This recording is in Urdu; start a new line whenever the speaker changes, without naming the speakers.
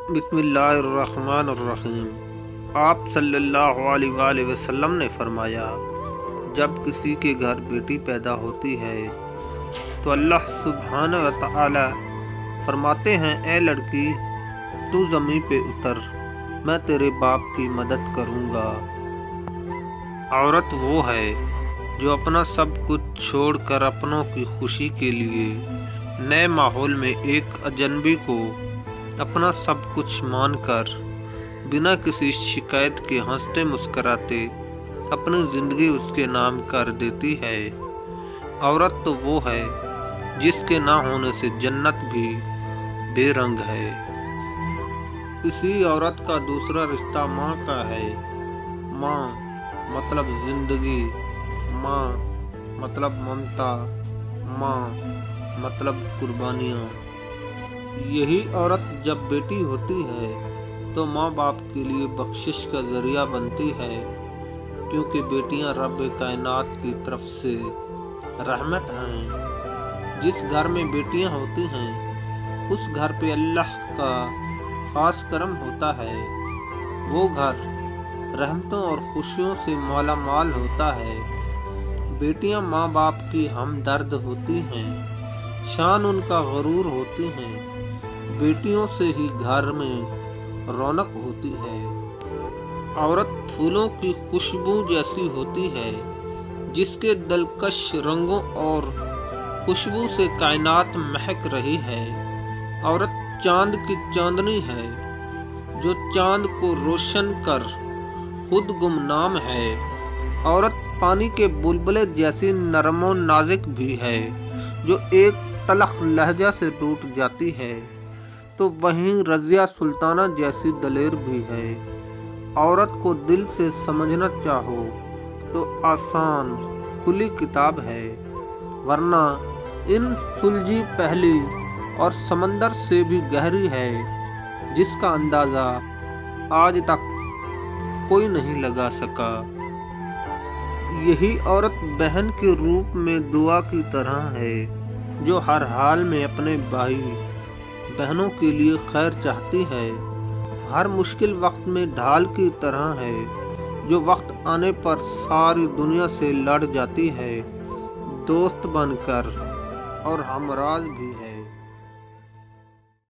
بسم اللہ الرحمن الرحیم۔ آپ صلی اللہ علیہ وآلہ وسلم نے فرمایا، جب کسی کے گھر بیٹی پیدا ہوتی ہے تو اللہ سبحانہ و تعالی فرماتے ہیں، اے لڑکی تو زمین پہ اتر، میں تیرے باپ کی مدد کروں گا۔ عورت وہ ہے جو اپنا سب کچھ چھوڑ کر اپنوں کی خوشی کے لیے نئے ماحول میں ایک اجنبی کو اپنا سب کچھ مان کر بنا کسی شکایت کے ہنستے مسکراتے اپنی زندگی اس کے نام کر دیتی ہے۔ عورت تو وہ ہے جس کے نہ ہونے سے جنت بھی بے رنگ ہے۔ اسی عورت کا دوسرا رشتہ ماں کا ہے۔ ماں مطلب زندگی، ماں مطلب ممتا، ماں مطلب قربانیاں۔ یہی عورت جب بیٹی ہوتی ہے تو ماں باپ کے لیے بخشش کا ذریعہ بنتی ہے، کیونکہ بیٹیاں رب کائنات کی طرف سے رحمت ہیں۔ جس گھر میں بیٹیاں ہوتی ہیں اس گھر پہ اللہ کا خاص کرم ہوتا ہے، وہ گھر رحمتوں اور خوشیوں سے مالا مال ہوتا ہے۔ بیٹیاں ماں باپ کی ہمدرد ہوتی ہیں، شان ان کا غرور ہوتی ہیں۔ بیٹیوں سے ہی گھر میں رونق ہوتی ہے۔ عورت پھولوں کی خوشبو جیسی ہوتی ہے، جس کے دلکش رنگوں اور خوشبو سے کائنات مہک رہی ہے۔ عورت چاند کی چاندنی ہے جو چاند کو روشن کر خود گمنام ہے۔ عورت پانی کے بلبلے جیسی نرم و نازک بھی ہے جو ایک تلخ لہجہ سے ٹوٹ جاتی ہے، تو وہیں رضیہ سلطانہ جیسی دلیر بھی ہے۔ عورت کو دل سے سمجھنا چاہو تو آسان کھلی کتاب ہے، ورنہ ان سلجھی پہلی اور سمندر سے بھی گہری ہے، جس کا اندازہ آج تک کوئی نہیں لگا سکا۔ یہی عورت بہن کے روپ میں دعا کی طرح ہے، جو ہر حال میں اپنے بھائی بہنوں کے لیے خیر چاہتی ہے۔ ہر مشکل وقت میں ڈھال کی طرح ہے، جو وقت آنے پر ساری دنیا سے لڑ جاتی ہے، دوست بن کر اور ہمراز بھی ہے۔